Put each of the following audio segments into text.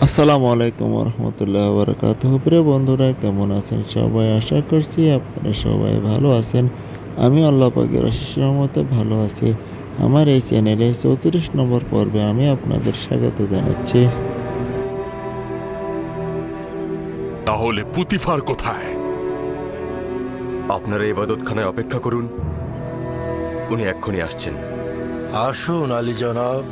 আসসালামু আলাইকুম রহমতুল্লাহ বারাকাতুহ। প্রিয় বন্ধুরা, কেমন আছেন সবাই? আশা করছি আপনারা সবাই ভালো আছেন। আমি আল্লাহ পাকের অশেষ রহমতে ভালো আছি। আমার এই চ্যানেলে 34 নম্বর পর্বে আমি আপনাদের স্বাগত জানাচ্ছি। তাহলে পুতিফার কোথায়? আপনারা ইবাদতখানায় অপেক্ষা করুন, উনি এক্ষুনি আসছেন। আসুন আলী জনাব।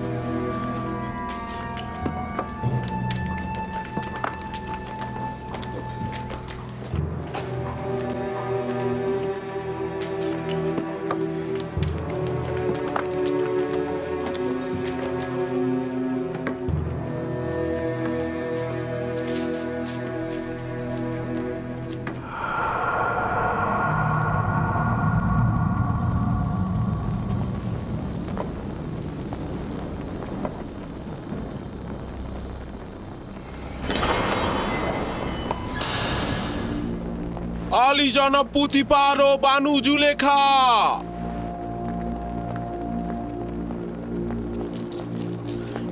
আলী জনাব পুতিফার ও বানু জুলেখা।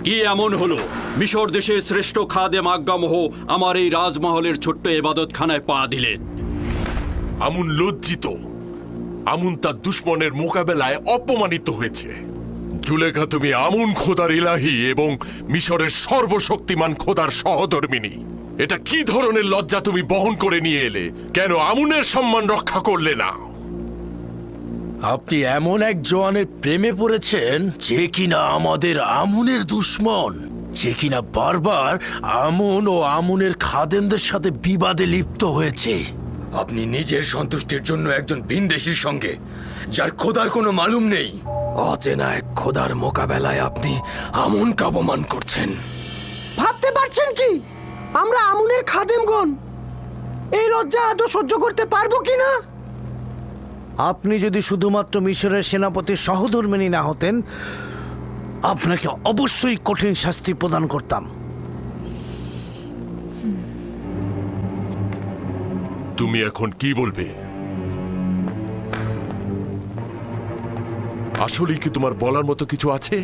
কি এমন হলো? মিশর দেশের শ্রেষ্ঠ খাদেম আজ্ঞামোহ আমার এই রাজমহলের ছোট্ট ইবাদতখানায় পা দিলেন। আমুন লজ্জিত। আমুন তার দুশ্মনের মোকাবেলায় অপমানিত হয়েছে। জুলেখা, তুমি আমুন খোদার ইলাহি এবং মিশরের সর্বশক্তিমান খোদার সহধর্মিনী। এটা কি ধরনের লজ্জা তুমি বহন করে নিয়ে এলে? কেন আমুনের সম্মান রক্ষা করলে না? আপনি এমন এক জওয়ানের প্রেমে পড়েছেন যে কিনা আমাদের আমুনের দুশ্মন, যে কিনা বারবার আমুন ও আমুনের খাদেমদের সাথে বিবাদে লিপ্ত হয়েছে। আপনি নিজের সন্তুষ্টির জন্য একজন ভিনদেশীর সঙ্গে, যার খোদার কোনো মালুম নেই, অচেনা এক খোদার মোকাবেলায় আপনি আমুনকে অপমান করছেন। ভাবতে পারছেন কি আমরা আমুনের খাদেমগণ এই লজ্জা আদৌ সহ্য করতে পারবো কিনা? আপনি যদি শুধুমাত্র মিশরের সেনাপতির সহধর্মিণী না হতেন, আপনাকে অবশ্যই কঠিন শাস্তি প্রদান করতাম। তুমি এখন কি বলবে? আসলে কি তোমার বলার মতো কিছু আছে?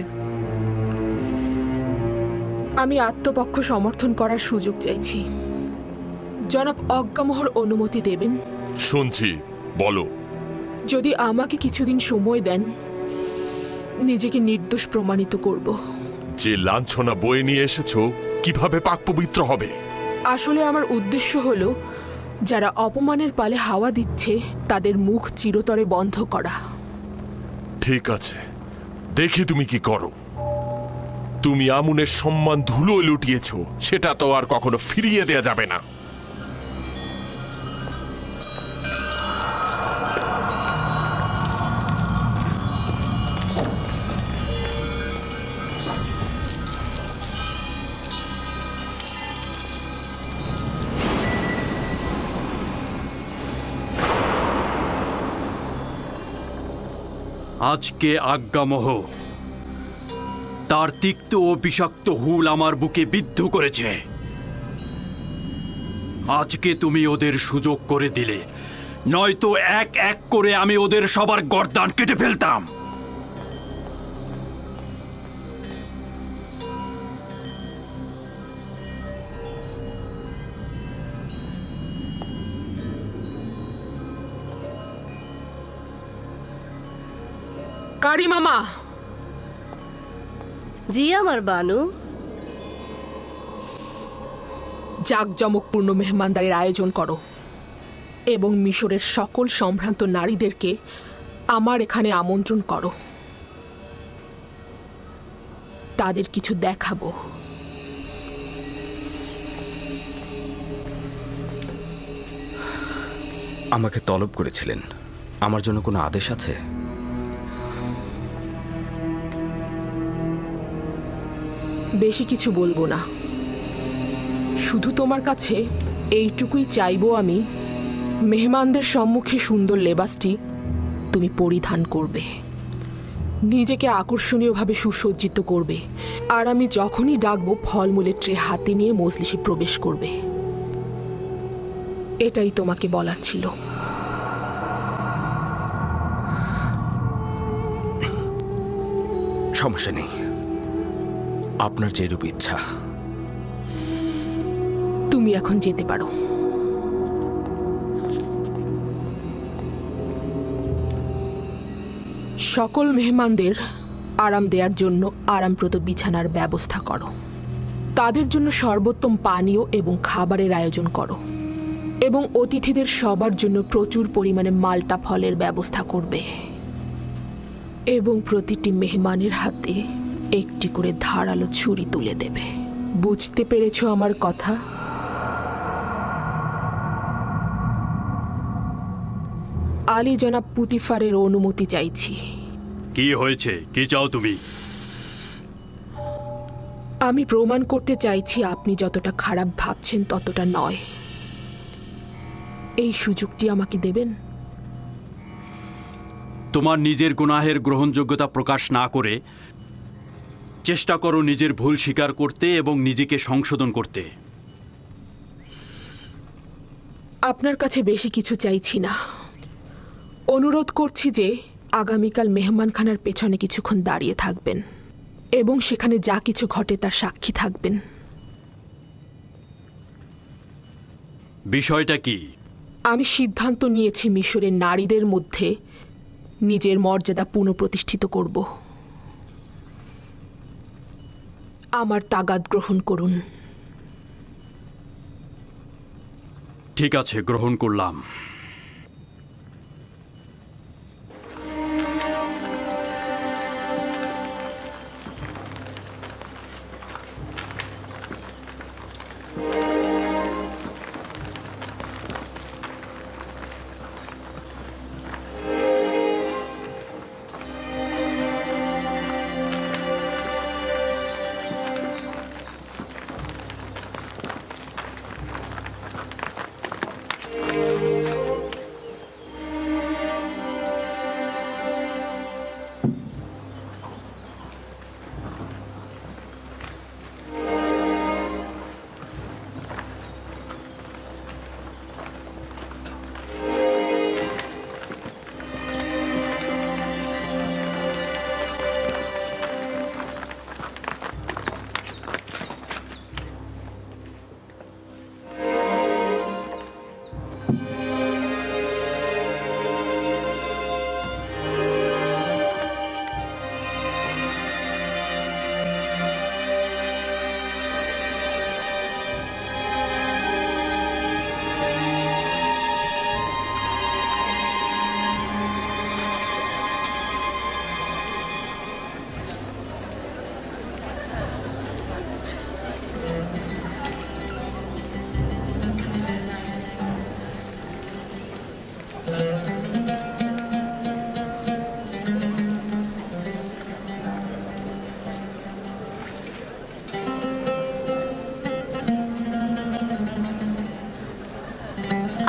আমি আত্মপক্ষ সমর্থন করার সুযোগ চাইছি। জনাব অজ্ঞামোহর অনুমতি দেবেন? শুনছি, বলো। যদি আমাকে কিছুদিন সময় দেন, নিজেকে নির্দোষ প্রমাণিত করব। যে লাঞ্ছনা বয়ে নিয়ে এসেছো, কিভাবে পাক পবিত্র হবে? আসলে আমার উদ্দেশ্য হলো যারা অপমানের পালে হাওয়া দিচ্ছে তাদের মুখ চিরতরে বন্ধ করা। ঠিক আছে, দেখি তুমি কি করো। তুমি আমুনের সম্মান ধুলো লুটিয়েছ, সেটা তো আর কখনো ফিরিয়ে দেয়া যাবে না। আজকে আজ্ঞামোহ তার তিক্ত ও বিষাক্ত হুল আমার বুকে বিদ্ধ করেছে। আজকে তুমি ওদের সুযোগ করে দিলে, নয়তো এক এক করে আমি ওদের সবার গর্দান কেটে ফেলতাম। কারি মামা, জি আমার বানু। জাঁকজমকপূর্ণ মেহমানদারির আয়োজন করো এবং মিশরের সকল সম্ভ্রান্ত নারীদেরকে আমার এখানে আমন্ত্রণ করো। তাদের কিছু দেখাবো। আমাকে তলব করেছিলেন, আমার জন্য কোনো আদেশ আছে? বেশি কিছু বলবো না, শুধু তোমার কাছে এইটুকুই চাইবো আমি, মেহমানদের সম্মুখে সুন্দর লেবাসটি তুমি পরিধান করবে, নিজেকে আকর্ষণীয়ভাবে সুসজ্জিত করবে, আর আমি যখনই ডাকবো ফলমূলের ট্রে হাতে নিয়ে মজলিসে প্রবেশ করবে। এটাই তোমাকে বলার ছিল। সমস্যা নেই, আপনার যেরূপ ইচ্ছা। তুমি এখন যেতে পারো। সকল মেহমানদের আরাম দেওয়ার জন্য আরামপ্রদ বিছানার ব্যবস্থা করো। তাদের জন্য সর্বোত্তম পানীয় এবং খাবারের আয়োজন করো এবং অতিথিদের সবার জন্য প্রচুর পরিমাণে মাল্টা ফলের ব্যবস্থা করবে এবং প্রতিটি মেহমানের হাতে একটি করে ধারালো ছুরি তুলে দেবে। বুঝতে পেরেছো আমার কথা? আলী জনাব পুতিফারের অনুমতি চাইছি। কি হয়েছে? কি চাও তুমি? আমি প্রমাণ করতে চাইছি আপনি যতটা খারাপ ভাবছেন ততটা নয়। এই সুযোগটি আমাকে দেবেন? তোমার নিজের গুনাহের গ্রহণযোগ্যতা প্রকাশ না করে চেষ্টা করো নিজের ভুল স্বীকার করতে এবং নিজেকে সংশোধন করতে। আপনার কাছে বেশি কিছু চাইছি না। অনুরোধ করছি যে আগামীকাল মেহমানখানার পেছনে কিছুক্ষণ দাঁড়িয়ে থাকবেন এবং সেখানে যা কিছু ঘটে তার সাক্ষী থাকবেন। বিষয়টা কি? আমি সিদ্ধান্ত নিয়েছি মিশরের নারীদের মধ্যে নিজের মর্যাদা পুনঃপ্রতিষ্ঠিত করব। আমার তাগাদ গ্রহণ করুন। ঠিক আছে, গ্রহণ করলাম।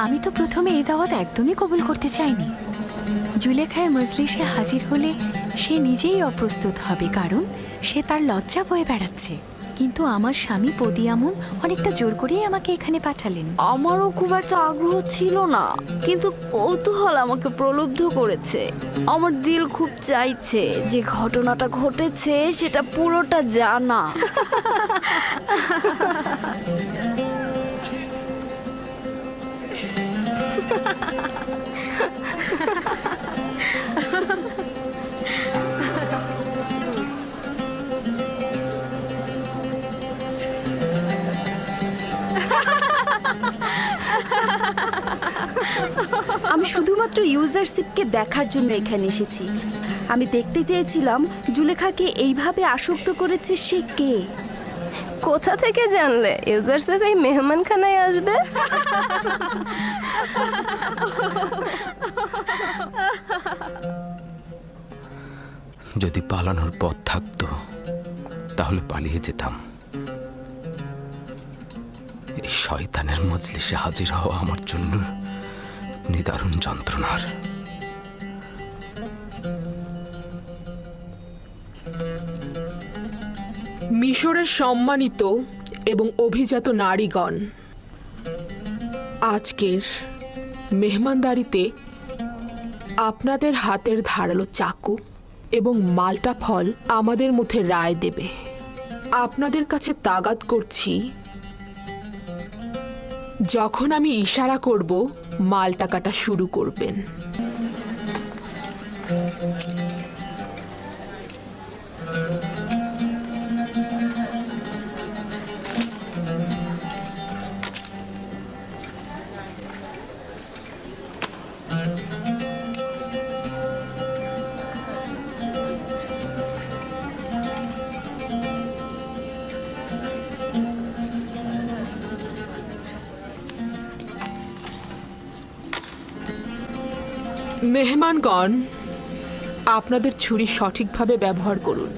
আমি তো প্রথমে এই দাওয়াত একদমই কবুল করতে চাইনি। জুলেখায় মজলিসে হাজির হলে সে নিজেই অপ্রস্তুত হবে, কারণ সে তার লজ্জা বয়ে বেড়াচ্ছে। কিন্তু আমার স্বামী পদিয়ামুন অনেকটা জোর করেই আমাকে এখানে পাঠালেন। আমারও খুব একটা আগ্রহ ছিল না, কিন্তু কৌতূহল আমাকে প্রলুব্ধ করেছে। আমার দিল খুব চাইছে যে ঘটনাটা ঘটেছে সেটা পুরোটা জানা। আমি শুধুমাত্র ইউজারশিপকে দেখার জন্য এখানে এসেছি। আমি দেখতে চেয়েছিলাম জুলেখাকে এইভাবে আসক্ত করেছে সে কে। কোথা থেকে জানলে ইউজারশিপ এই মেহমানখানায় আসবে? যদি পালানোর পথ থাকতো তাহলে পালিয়ে যেতাম। এই শয়তানের মজলিসে হাজির হওয়া আমার জন্য নিদারুণ যন্ত্রণার। মিশরের সম্মানিত এবং অভিজাত নারীগণ, আজকের মেহমানদারিতে আপনাদের হাতের ধারালো চাকু এবং মাল্টা ফল আমাদের মধ্যে রায় দেবে। আপনাদের কাছে তাগাদ করছি যখন আমি ইশারা করব মালটা কাটা শুরু করবেন। মেহমানগণ, আপনাদের ছুরি সঠিকভাবে ব্যবহার করুন।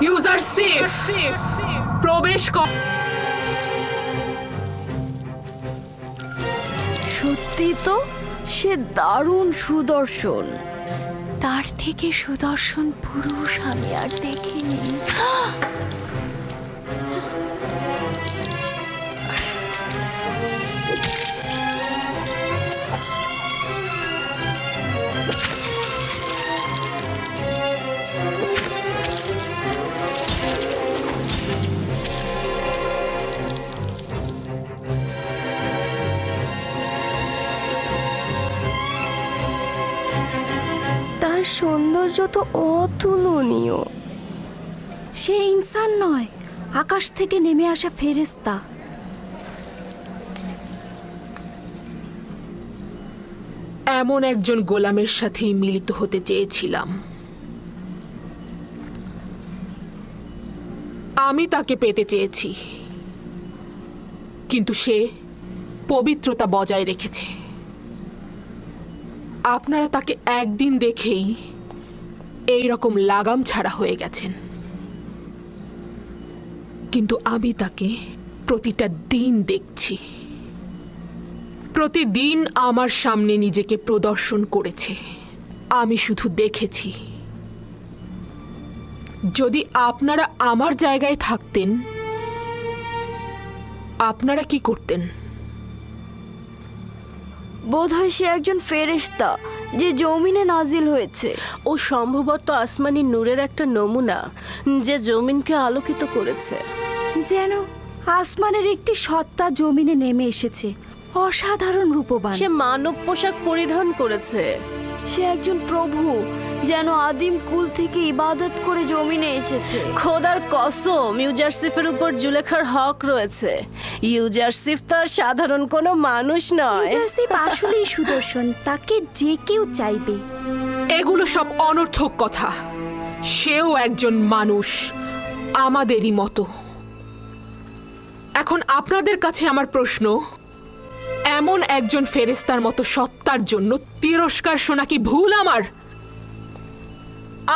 ইউজার সেফ, প্রবেশ কর। সত্যি তো, সে দারুণ সুদর্শন। তার থেকে সুদর্শন পুরুষ আমি আর দেখিনি। তার সৌন্দর্য তো অতুলনীয়। সে ইনসান নয়, আকাশ থেকে নেমে আসা ফেরেশতা। এমন একজন গোলামের সাথেই মিলিত হতে চেয়েছিলাম। আমি তাকে পেতে চেয়েছি, কিন্তু সে পবিত্রতা বজায় রেখেছে। আপনারা তাকে একদিন দেখেই এই রকম লাগাম ছাড়া হয়ে গেছেন, কিন্তু আমি তাকে প্রতিটা দিন দেখছি। প্রতিদিন আমার সামনে নিজেকে প্রদর্শন করেছে, আমি শুধু দেখেছি। যদি আপনারা আমার জায়গায় থাকতেন, আপনারা কি করতেন? বোধহয় সে একজন ফেরেশতা যে জমিনে নাজিল হয়েছে। ও সম্ভবত আসমানি নূরের একটা নমুনা, যে জমিনকে আলোকিত করেছে। যেন আসমানের একটি সত্তা জমিনে নেমে এসেছে, অসাধারণ রূপবান। সে মানব পোশাক পরিধান করেছে। সে একজন প্রভু, যেন আদিম কুল থেকে ইবাদত করে জমিনে এসেছে। খোদার কসম, ইউজারসিফের উপর জুলেখার হক রয়েছে। ইউজারসিফ তার সাধারণ কোনো মানুষ নয়। ইউজারসিফ আসলেই সুদর্শন, তাকে যে কেউ চাইবে। এগুলো সব অনর্থক কথা। সেও একজন মানুষ, আমাদেরই মতো। এখন আপনাদের কাছে আমার প্রশ্ন, এমন একজন ফেরেশতার মতো সত্তার জন্য তিরস্কার শোনা কি ভুল আমার?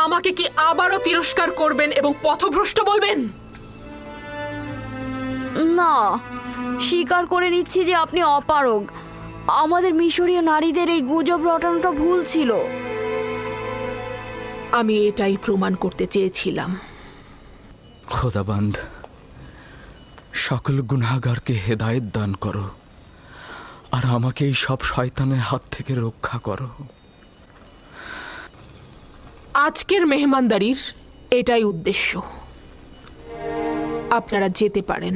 আমাকে কি আবারও তিরস্কার করবেন এবং পথভ্রষ্ট বলবেন? না, স্বীকার করে নিচ্ছি যে আপনি অপারগ। আমাদের মিশরীয় নারীদের এই গুজব রটানোটা ভুল ছিল। আমি এটাই প্রমাণ করতে চেয়েছিলাম। খোদাবান্দ, সকল গুনাহগারকে হেদায়েত দান করো, আর আমাকে এই সব শয়তানের হাত থেকে রক্ষা করো। আজকের মেহমানদারির এটাই উদ্দেশ্য। আপনারা যেতে পারেন।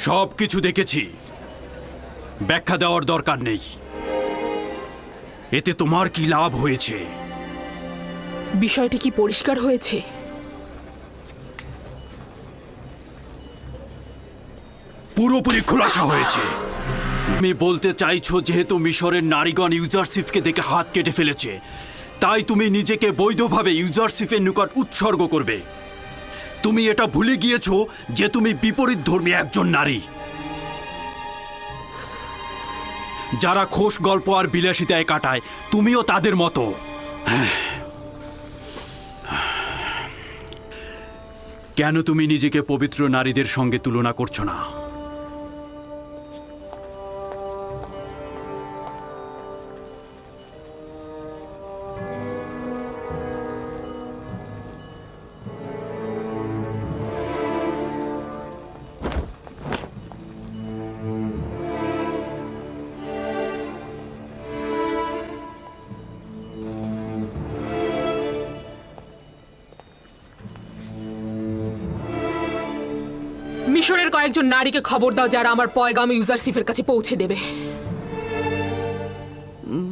সব কিছু দেখেছি, ব্যাখ্যা দেওয়ার দরকার নেই। এতে তোমার কি লাভ হয়েছে? বিষয়টি কি পরিষ্কার হয়েছে? পুরোপুরি খোলাসা হয়েছে। তুমি বলতে চাইছো যেহেতু মিশরের নারীগণ ইউজারশিপকে দেখে হাত কেটে ফেলেছে, তাই তুমি নিজেকে বৈধভাবে ইউজারশিপের নিকট উৎসর্গ করবে। তুমি এটা ভুলে গিয়েছো যে তুমি বিপরীত ধর্মী একজন নারী। যারা খোশ গল্প আর বিলাসিতায় কাটায়, তুমিও তাদের মতো। কেন তুমি নিজেকে পবিত্র নারীদের সঙ্গে তুলনা করছো না? মিশরের কয়েকজন নারীকে খবর দাও যারা আমার পয়গাম ইউজারশিপের কাছে পৌঁছে দেবে।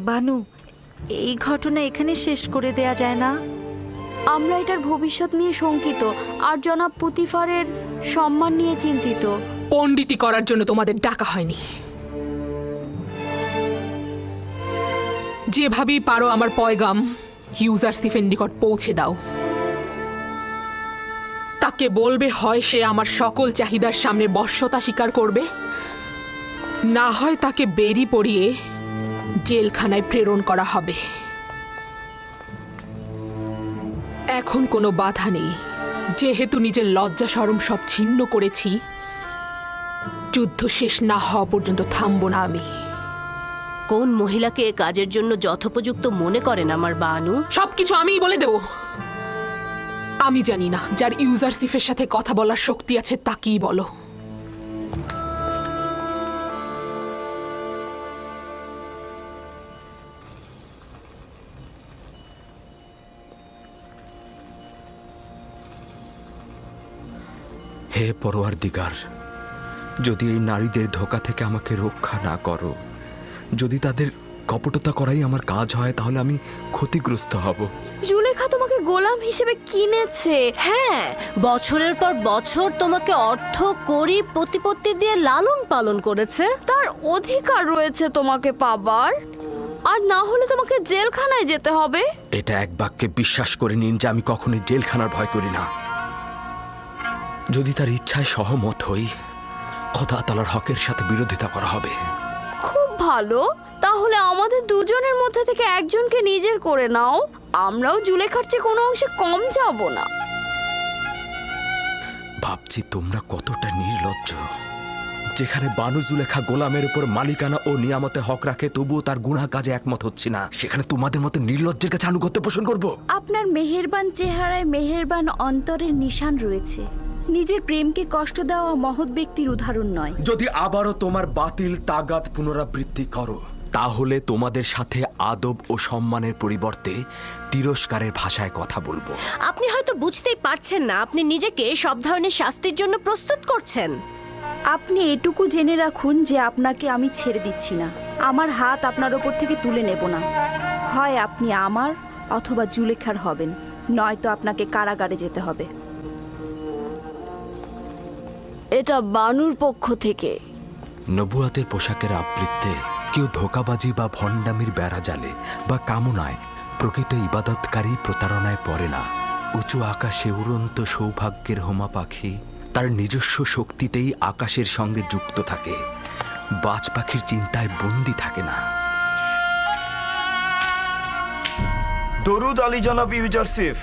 বানু, এই ঘটনা এখানে শেষ করে দেয়া যায় না? আমরা এটার ভবিষ্যৎ নিয়ে শঙ্কিত আর জনাব পুতিফারের সম্মান নিয়ে চিন্তিত। পণ্ডিতি করার জন্য তোমাদের ডাকা হয়নি। যেভাবেই পারো আমার পয়গাম ইউজারশিপের নিকট পৌঁছে দাও। তাকে বলবে হয় সে আমার সকল চাহিদার সামনে বশ্যতা স্বীকার করবে, না হয় তাকে বেরি পরিয়ে জেলখানায় প্রেরণ করা হবে। এখন কোনো বাধা নেই, যেহেতু নিজের লজ্জা শরম সব ছিন্ন করেছি। যুদ্ধ শেষ না হওয়া পর্যন্ত থামবো না আমি। কোন মহিলাকে এ কাজের জন্য যথোপযুক্ত মনে করেন আমার বানু? সবকিছু আমিই বলে দেব। আমি জানি না, যার ইউজারশিপের সাথে কথা বলার শক্তি আছে তাকেই বলো। হে পরওয়ারদিগার, যদি এই নারীদের ধোঁকা থেকে আমাকে রক্ষা না করো, যদি তাদের কপটতা করাই আমার কাজ হয়, তাহলে আমি ক্ষতিগ্রস্ত হব। জুলেখা তোমাকে গোলাম হিসেবে কিনেছে। হ্যাঁ, বছরের পর বছর তোমাকে অর্থ করি প্রতিপত্তি দিয়ে লালন পালন করেছে। তার অধিকার রয়েছে তোমাকে পাবার, আর না হলে তোমাকে জেলখানায় যেতে হবে। এটা এক বাক্যে বিশ্বাস করে নিন যে আমি কখনোই জেলখানার ভয় করি না। যদি তার ইচ্ছায় সহমত হই, খোদা তাআলার হকের সাথে বিরোধিতা করা হবে। খুব ভালো, তাহলে আমাদের দুজনের মধ্যে থেকে একজনকে নিজের করে নাও। আমরাও জুলেখার চেয়ে কোনো অংশে কম যাব না। ভাবছি তোমরা কতটা নির্লজ্জ। যেখানে বানু জুলেখা গোলামের উপর মালিকানা ও নিয়ামতে হক রাখে, তবুও তার গুনাহ কাজে একমত হচ্ছে না, সেখানে তোমাদের মতো নির্লজ্জের কাছে আনুগত্য পোষণ করব? আপনার মেহেরবান চেহারায় মেহেরবান অন্তরের নিশান রয়েছে। নিজের প্রেমকে কষ্ট দেওয়া মহৎ ব্যক্তির উদাহরণ নয়। যদি আবারও তোমার বাতিল তাগাদ পুনরাবৃত্তি করো, তাহলে তোমাদের সাথে আদব ও সম্মানের পরিবর্তে তিরস্কারের ভাষায় কথা বলবো। আপনি হয়তো বুঝতেই পারছেন না আপনি নিজেকে সব ধরনের শাস্তির জন্য প্রস্তুত করছেন। আপনি এটুকু জেনে রাখুন যে আপনাকে আমি ছেড়ে দিচ্ছি না। আমার হাত আপনার ওপর থেকে তুলে নেব না। হয় আপনি আমার অথবা জুলেখার হবেন, নয়তো আপনাকে কারাগারে যেতে হবে। এটা বানুর পক্ষ থেকে। নবুয়াতের পোশাকের আবৃত্তে কেউ ধোঁকাবাজি বা ভণ্ডামির বেড়া জালে বা কামনায় প্রকৃত ইবাদতকারী প্রতারণায় পড়ে না। উঁচু আকাশে উড়ন্ত সৌভাগ্যের হোমা পাখি তার নিজস্ব শক্তিতেই আকাশের সঙ্গে যুক্ত থাকে, বাজ পাখির চিন্তায় বন্দি থাকে না। দরুদ আলী জনাব ইউজারশিপ।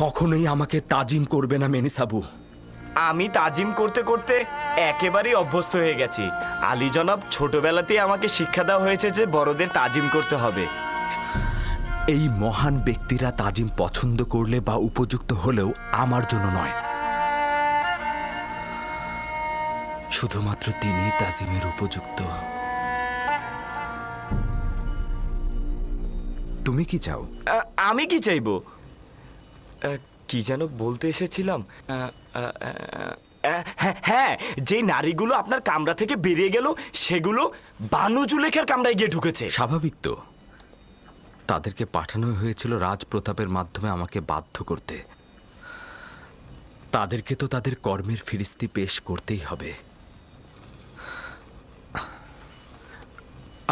কখনোই আমাকে তাজিম করবে না মেনিসাবু। আমি তাজিম করতে করতে একেবারেই অভ্যস্ত হয়ে গেছি। আলী জনাব ছোটবেলাতেই আমাকে শিক্ষা দেওয়া হয়েছে যে বড়দের তাজিম করতে হবে। এই মহান ব্যক্তিরা তাজিম পছন্দ করলে বা উপযুক্ত হলেও আমার জন্য নয়, শুধুমাত্র তিনিই তাজিমের উপযুক্ত। তুমি কি চাও? আমি কি চাইবো? কি যেন বলতে এসেছিলাম। হ্যাঁ, যে নারীগুলো আপনার কামরা থেকে বেরিয়ে গেল সেগুলো বানু জুলেখার কামরায় গিয়ে ঢুকেছে। স্বাভাবিক তো, তাদেরকে পাঠানো হয়েছিল রাজপ্রতাপের মাধ্যমে আমাকে বাধ্য করতে। তাদেরকে তো তাদের কর্মের ফিরিস্তি পেশ করতেই হবে।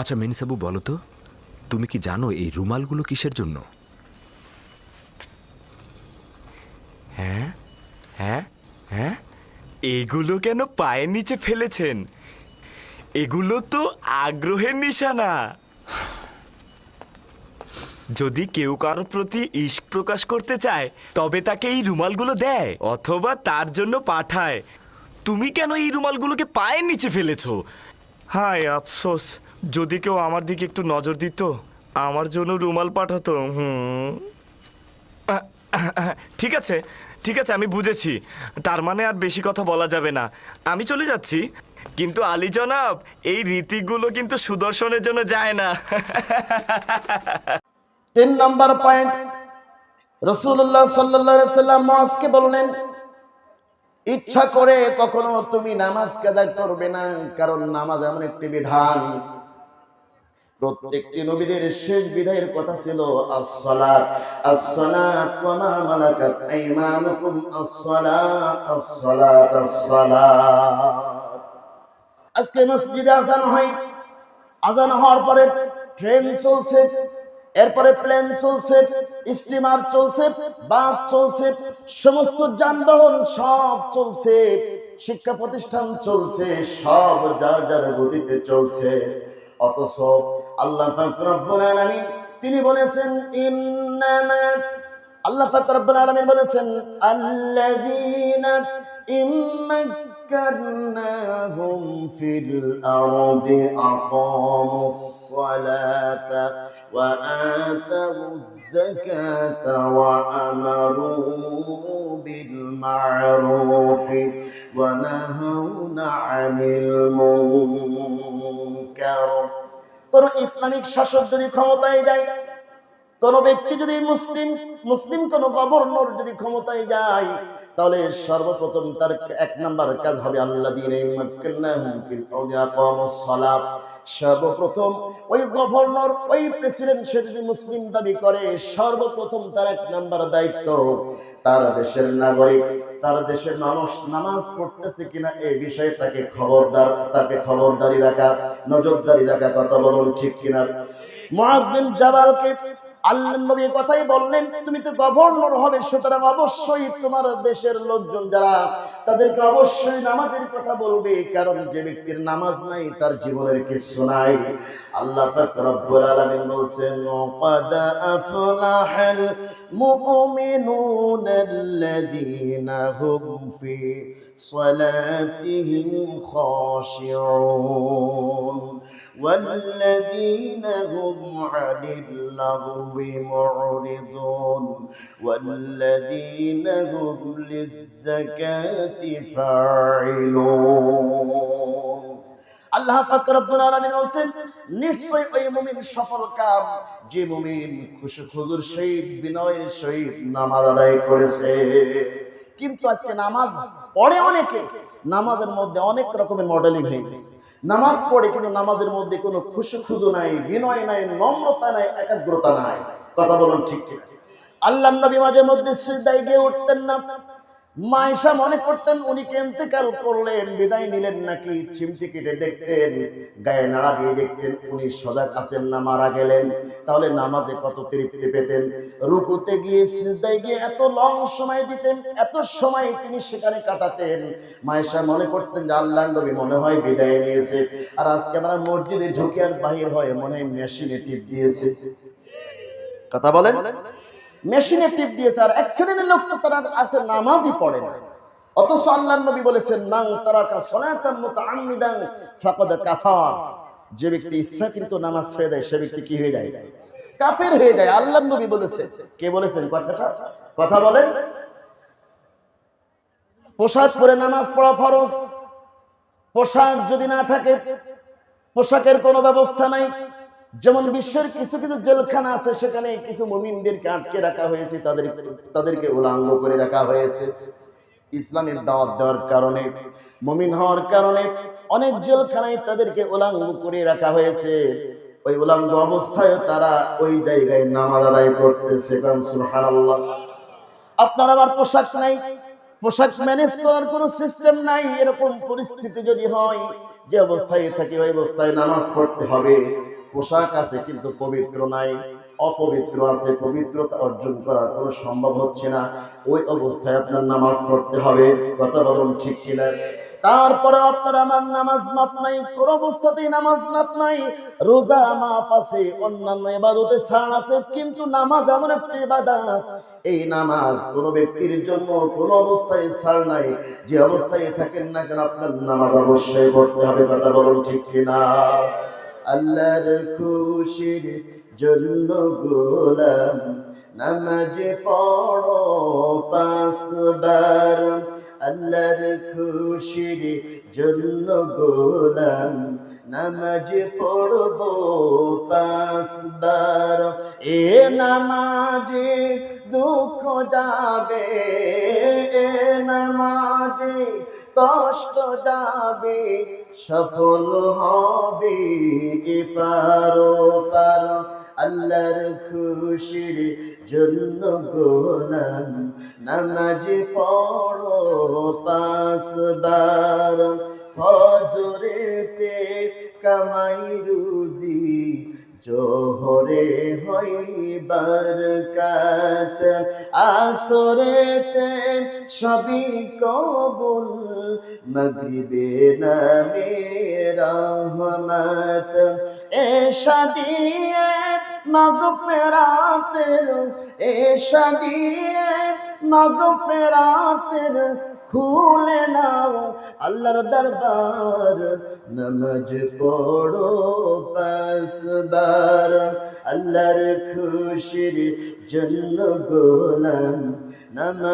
আচ্ছা মেনিসাবু, বলো তো, তুমি কি জানো এই রুমালগুলো কিসের জন্য? হ্যাঁ হ্যাঁ হ্যাঁ, এগুলো কেন পায়ের নিচে ফেলেছেন? এগুলো তো আগ্রহের নিশানা। যদি কেউ কারোর প্রতি ইশক প্রকাশ করতে চায় তবে তাকে এই রুমালগুলো দেয় অথবা তার জন্য পাঠায়। তুমি কেন এই রুমালগুলোকে পায়ের নিচে ফেলেছো? হায় আফসোস, যদি কেউ আমার দিকে একটু নজর দিত, আমার জন্য রুমাল পাঠাতো। ঠিক আছে ঠিক আছে, আমি বুঝেছি। তার মানে আর বেশি কথা বলা যাবে না, আমি চলে যাচ্ছি। কিন্তু আলী জনাব, এই রীতিগুলো কিন্তু সুদর্শনের জন্য যায় না। 3 নম্বর পয়েন্ট, রাসূলুল্লাহ সাল্লাল্লাহু আলাইহি সাল্লাম মুআজকে বললেন, ইচ্ছা করে কখনো তুমি নামাজ কাজা করবে না, কারণ নামাজ এমন একটি বিধান, প্রত্যেকটি নবীদের শেষ বিধায়ের কথা ছিল as-সালাত as-সালাত ওয়া মা মালাকাত আইমানুকুম as-সালাত as-সালাত as-সালাত। আজকে মসজিদে আজান হয়, আজান হওয়ার পরে ট্রেন চলছে, এরপরে প্লেন চলছে, স্টিমার চলছে, বাস চলছে, সমস্ত যানবাহন সব চলছে, শিক্ষা প্রতিষ্ঠান চলছে, সব যার যার গতিতে চলছে। অথচ আল্লাহ পাক রব্বুল আলামিন তিনি বলেছেন, ইন্নামা, আল্লাহ পাক রব্বুল আলামিন বলেছেন, আল্লাযীনা ইম্মাক্কারনাহুম ফিল আরদি আকামুস সালাতা ওয়া আতাউজ যাকাতা ওয়া আমারু বিল মা'রুফি ওয়া নাহাউনা আনিল মুনকার। কোন ইসলামিক শাসক যদি ক্ষমতায় যায়, কোন ব্যক্তি যদি মুসলিম কোন গভর্নর যদি ক্ষমতায় যায়, তাহলে সর্বপ্রথম তার 1 নাম্বার কাজ হবে আল্লাযীনা ইমাক্কারনাহুম ফিল আরদি আকামুস সালাত। সর্বপ্রথম ওই গভর্নর, ওই প্রেসিডেন্ট সে যদি মুসলিম দাবি করে, সর্বপ্রথম তার 1 নাম্বার দায়িত্ব তার দেশের নাগরিক, তার দেশের মানুষ নামাজ পড়তেছে কিনা এই বিষয়ে তাকে খবরদারি রাখা, নজরদারি রাখা। কথা বলুন ঠিক কিনা? মুআজ বিন জাবালকে আল্লাহর নবী কথাই বললেন, তুমি তো গভর্নর হবে, সুতরাং অবশ্যই তোমার দেশের লোকজন যারা, তাদেরকে অবশ্যই নামাজের কথা বলবে, কারণ যে ব্যক্তির নামাজ নাই তার জীবনের কিছু নাই। আল্লাহ পাক রব্বুল আলামিন বলেন, ক্বাদ আফলাহাল মুমিনুনাল্লাযীনা হুম ফি সালাতিহিম খাশিউন والذين هم عن اللغو معرضون والذين هم للزكاة فاعلون। আল্লাহ পাক রব্বুল আলামিন বলেন, নিশ্চয় ওই মুমিন সফল কাম যে মুমিন খুশুর সহিত বিনয়ের সহিত নামাজ আদায় করেছে। কিন্তু আজকে নামাজ পড়ে অনেকে, নামাজের মধ্যে অনেক রকমের মডেলিং হয়ে গেছে। নামাজ পড়ে কিন্তু নামাজের মধ্যে কোনো খুশু নাই, বিনয় নাই, নম্রতা নাই, একাগ্রতা নাই। কথা বলুন ঠিক ঠিক? আল্লাহর নবী মাঝে মধ্যে সিজদায় গিয়ে উঠতেন না। মা আয়েশা মনে করতেন উনি ইন্তেকাল করলেন, বিদায় নিলেন নাকি, চিমটি কেটে দেখতেন, গায়ে নাড়া দিয়ে দেখতেন উনি সজাগ আছেন না মারা গেলেন। তাহলে নামাজে কত তৃপ্তি পেতেন। রুকুতে গিয়ে সিজদায় গিয়ে এত লং সময় দিতেন, এত সময় তিনি সেখানে কাটাতেন। মা আয়েশা মনে করতেন যে আল্লাহর নবী মনে হয় বিদায় নিয়েছে। আর আজকে আমরা মসজিদে ঢুকে আর বাহির হয় মনে হয় মেশিনে টিপ দিয়েছে। কথা বলেন, মেশিনে টিপ দিয়েছে। আর এক শ্রেণীর লোক তো তারা আছে নামাজই পড়ে না। অথচ আল্লাহর নবী বলেছেন, মান তারাকা সালাতান মুতাআম্মিদান ফাকাদ কাফার। যে ব্যক্তি ইচ্ছাকৃত নামাজ ছেড়ে দেয় সে ব্যক্তি কি হয়ে যায়? কাফের হয়ে যায়। আল্লাহর নবী বলেছেন। কে বলেছেন কথাটা? কথা বলেন। পোশাক পরে নামাজ পড়া ফরজ। পোশাক যদি না থাকে, পোশাকের কোনো ব্যবস্থা নাই। যেমন বিশ্বের কিছু কিছু জেলখানা আছে, সেখানে কিছু মুমিনদেরকে আটকে রাখা হয়েছে, তাদেরকে উলঙ্গ করে রাখা হয়েছে। ইসলামের দাওয়াত দেওয়ার কারণে, মুমিন হওয়ার কারণে অনেক জেলখানায় তাদেরকে উলঙ্গ করে রাখা হয়েছে। ওই উলঙ্গ অবস্থায় তারা ওই জায়গায় নামাজ আদায় করতেছে। সুবহানাল্লাহ। আপনার আমার পোশাক নাই, পোশাক ম্যানেজ করার কোনো সিস্টেম নাই, এরকম পরিস্থিতি যদি হয় যে অবস্থায় থাকে ওই অবস্থায় নামাজ পড়তে হবে। পোশাক আছে কিন্তু পবিত্র নাই, অপবিত্র আছে, পবিত্রতা অর্জন করার কোনো সম্ভব হচ্ছে না, ওই অবস্থায় আপনার নামাজ পড়তে হবে। কথা বলুন ঠিক কিনা? তারপরে আপনার আমার নামাজ মাপ নাই, কোন অবস্থাতেই নামাজ মাপ নাই। রোজা মাপ আছে, অন্যান্য ইবাদতে ছাড় আছে, কিন্তু নামাজ এমন একটা ইবাদত, এই নামাজ কোন ব্যক্তির জন্য কোন অবস্থায় ছাড় নাই। যে অবস্থায় থাকেন না কেন আপনার নামাজ অবশ্যই পড়তে হবে। কথা বলুন ঠিক কিনা? আল্লাহর খুশির জন্য গোলাম নামাজ পড়ো 5 বার। আল্লাহর খুশির জন্য গোলাম নামাজ পড়বো 5 বার। এ নামাজে দুঃখ যাবে, এ নামাজে কষ্ট যাবে, সফল হবে এপার ওপার। আল্লাহর খুশির জন্য গোলাম নামাজ পড়ো 5 বার। ফজরেতে কামাই রুজি, জোহরে হয় বরকত, আসরেতে সবই কবুল, মাগরিবে নামে রহমত। এশা দিয়ে মাগফিরাতের, এশা দিয়ে মাগফিরাতের খুলে নাও আল্লাহর দরবার। নামাজ পড়ো 5 বার। আল্লাহর খুশির জন্য গোলাম নামাজ